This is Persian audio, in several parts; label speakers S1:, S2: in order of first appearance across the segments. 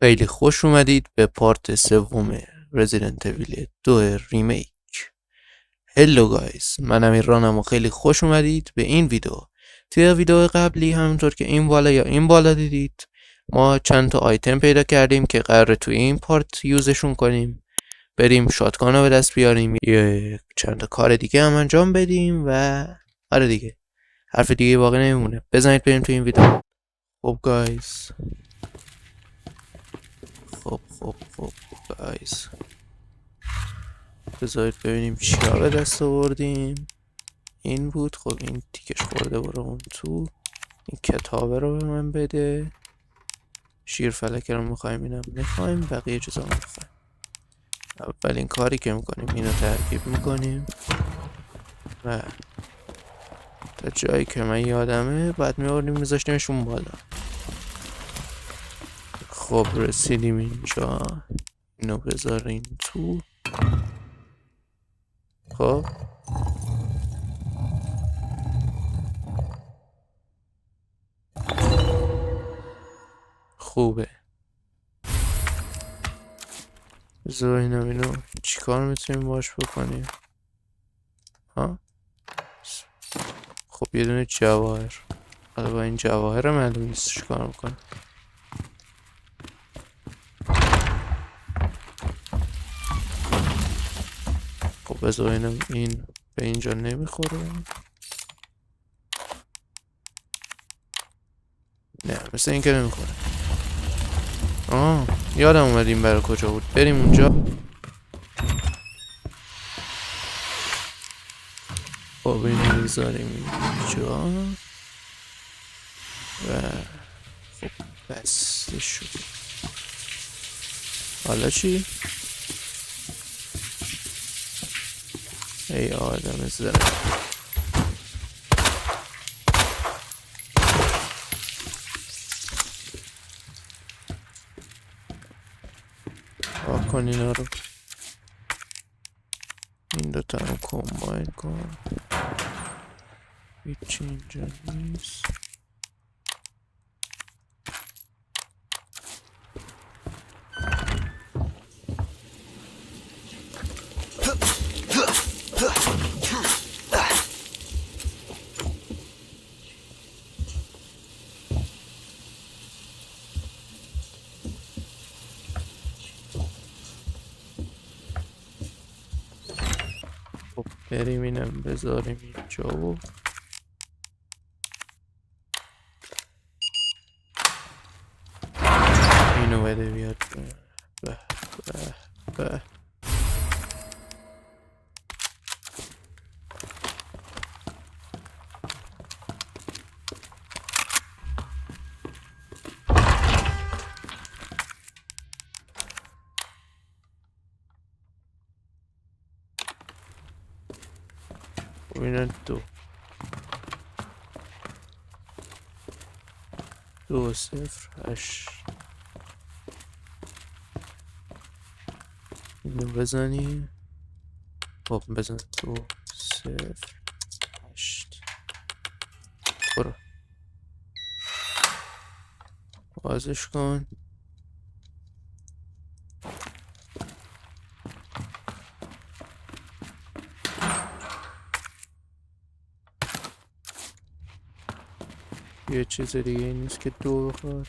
S1: خیلی خوش اومدید به پارت سوم رزیدنت ایویل 2 ریمیک. هلو گایز، من امیرانم و خیلی خوش اومدید به این ویدیو. توی ویدیو قبلی همونطور که این بالا یا این بالا دیدید ما چند تا آیتم پیدا کردیم که قراره توی این پارت یوزشون کنیم، بریم شاتگان رو به دست بیاریم، یه چند تا کار دیگه هم انجام بدیم و آره دیگه، حرف دیگه باقی نمیمونه. بزنید بریم توی این ویدیو. خب گایز، خب گایز، بذارید ببینیم چیا به دست آوردیم. این بود. خب این تیکش خورده برو اون تو. این کتابه رو به من بده. شیر فلکه رو میخوایم، اینم میخوایم، بقیه چیزا رو میخوایم. اولین کاری که میکنیم اینو ترکیب میکنیم و تا جایی که من یادمه بعد میوردیم میذاشتیمشون بالا. خب رسیدیم اینجا، اینو بذارین تو. خب خوبه. بذار اینم، اینو چیکار میتونیم باش بکنیم؟ ها؟ خب یه دونه جواهر. حالا با این جواهر معلوم نیست چیکار میکنه. خب بذار اینم، این به اینجا نمیخوره. نه مثل این که نمیخوره. یادم اومد این برای کجا بود. بریم اونجا. خب اینو بذاریم اینجا و خب بسته شد. حالا چی؟ ای آدم زرنگ، کن اینا رو. این دوتا هم کمباین کن. هیچی اینجا نیست. خب بریم اینم بذاریم اینجا و اینو بده بیاد. به به به. خب اینا دو صفر هشت. اینو بزنی. خب بزن 2 0 8. برو بازش کن. یه چیز دیگه نیست که 2 بخواد.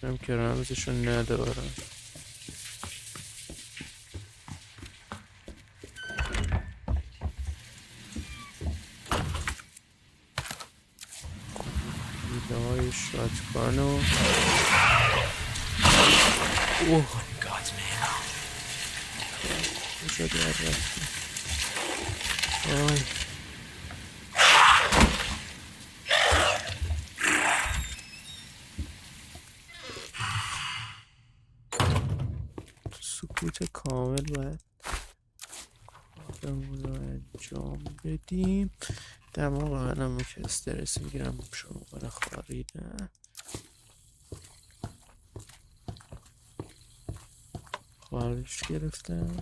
S1: هم که رمزشون ندارم. ایده های شاتگانو. اوه کجا در رفتی؟ آی سکوت کامل باید کارمون رو انجام بدیم. دماغ منم که استرس میگیرم شروع کنه خاریدن. خب بالش گرفتم.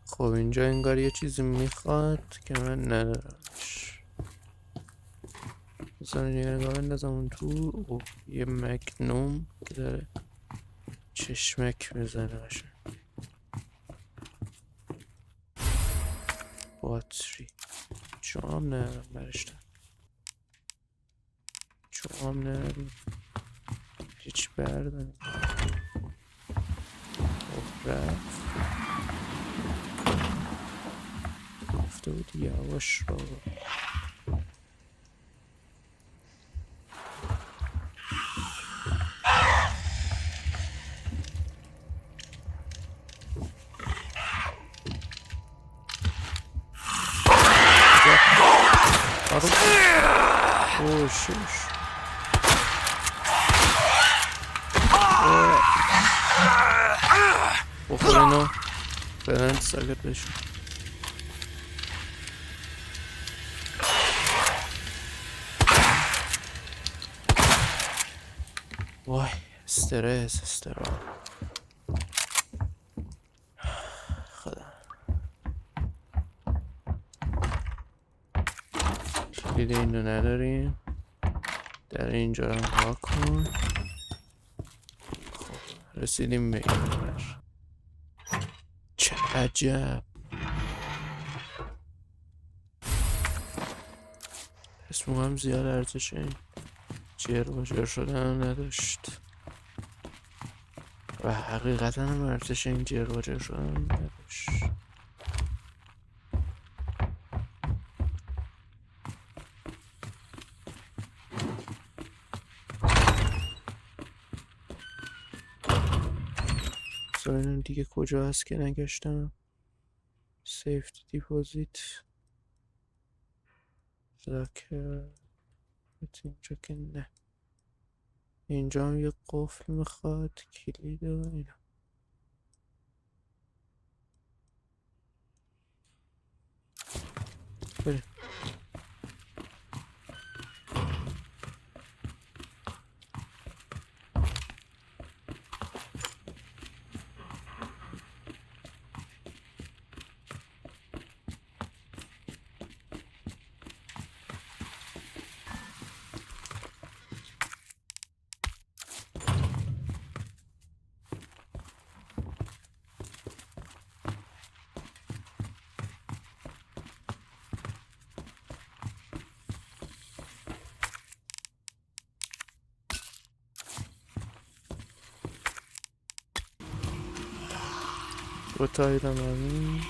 S1: خب اینجا انگار یه چیزی میخواد که من ندارمش. مثلا یه نگاه بندازم اون تو. یه مکنوم که داره چشمک میزنه قشنگ. باتری جام ندارم برشتم. جام نداریم. هیچ برداریم. خب رفت. گفته بود یواش را شش. بخور اینو فعلا ساکت بشون. وای استرس خدا. کلید اینو نداریم. در اینجا رو وا کن. خب رسیدیم به این بر. چه عجب. اسمم هم زیاد ارزش این جر و جر شدن نداشت و حقیقتا هم ارزش این جر و جر شدن نداشت. اینم دیگه کجا هست که نگشتم. سیفتی دیپوزیت لاکر. اینجا که نه. اینجا هم یه قفل میخواد. کلید و اینا. بریم. رو تاییدم همین.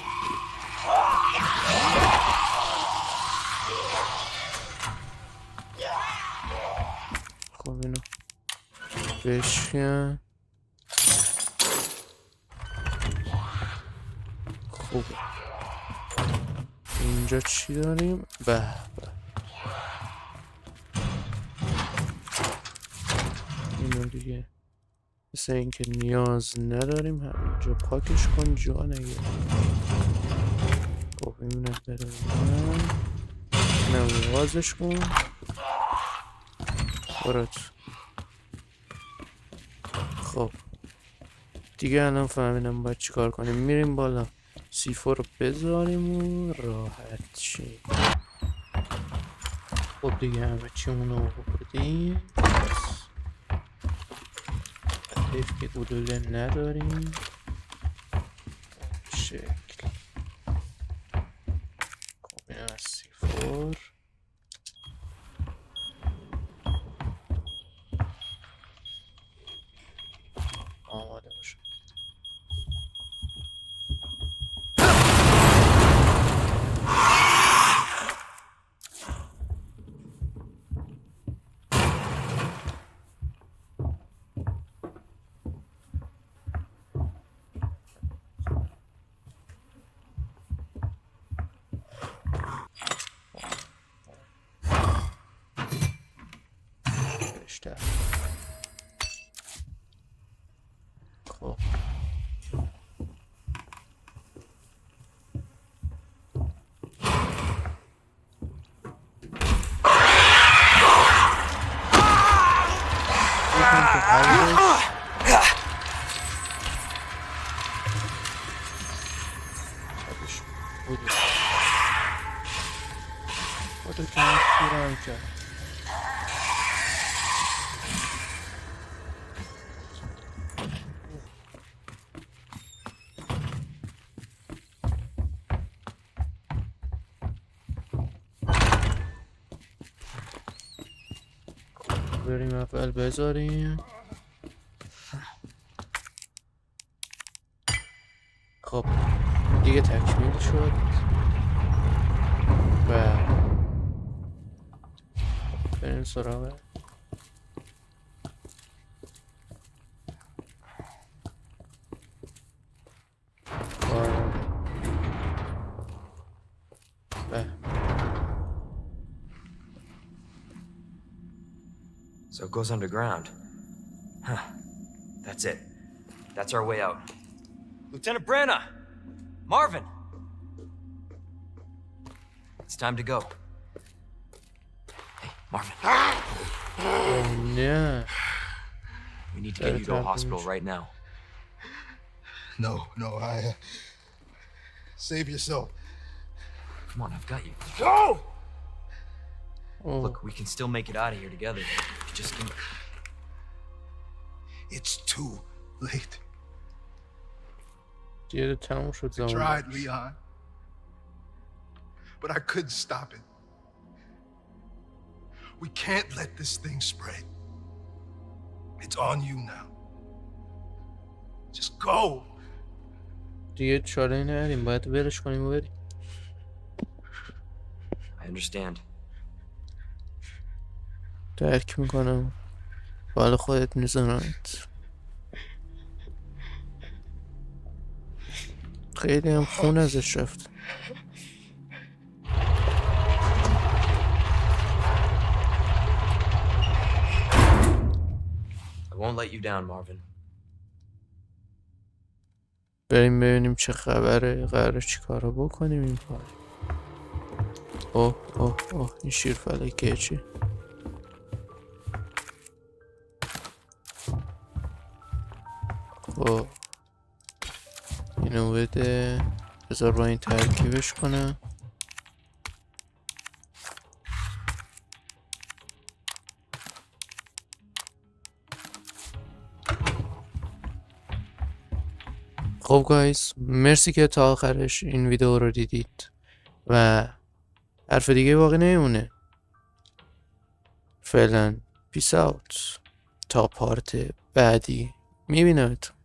S1: خب اینو بشکن. خوبه. اینجا چی داریم؟ به به. اینو دیگه مثل اینکه نیاز نداریم. همینجا پاکش کن جا نگیر. خب اینو بره اینم وازش کن. برات. خب دیگه الان فهمیدم باید چی کار کنیم. میریم بالا C4 رو بذاریم و راحت شیم. خب دیگه همه چیمون رو بردیم. حیف که گلوله نداریم. شکل خب این از C4 آماده باشه. قلبش بودو بودو که من پیرم کرد. بریم اول بذاریم. خب دیگه تکمیل شد و بریم سراغ
S2: So it goes underground. Huh. That's it. That's our way out. Lieutenant Branna! Marvin! It's time to go. Hey, Marvin.
S1: Yeah.
S2: We need to get you to a hospital right now.
S3: No, save yourself.
S2: Come on, I've got you.
S3: Go!
S1: Oh.
S2: Look, we can still make it out of here together. You just can...
S3: It's too late.
S1: دیگه تموم شد
S3: I
S1: زمان.
S3: tried, Leon. But I couldn't stop it. We can't let this thing spread. It's on you now. Just go.
S1: دیگه چاره نداریم، باید ولش کنیم و بریم.
S2: I understand.
S1: درک میکنم. حال خودت میزنمت. خیلی هم خون ازش رفت.
S2: I won't let you down, Marvin.
S1: بریم ببینیم چه خبره، قراره چی کارا بکنیم این کار. اوه این شیر فلکه چی؟ خب اینو بده، بذار با این ترکیبش کنم. خب گایز، مرسی که تا آخرش این ویدیو رو دیدید و حرف دیگه باقی نمیمونه. فعلا پیس اوت تا پارت بعدی میبینمتون.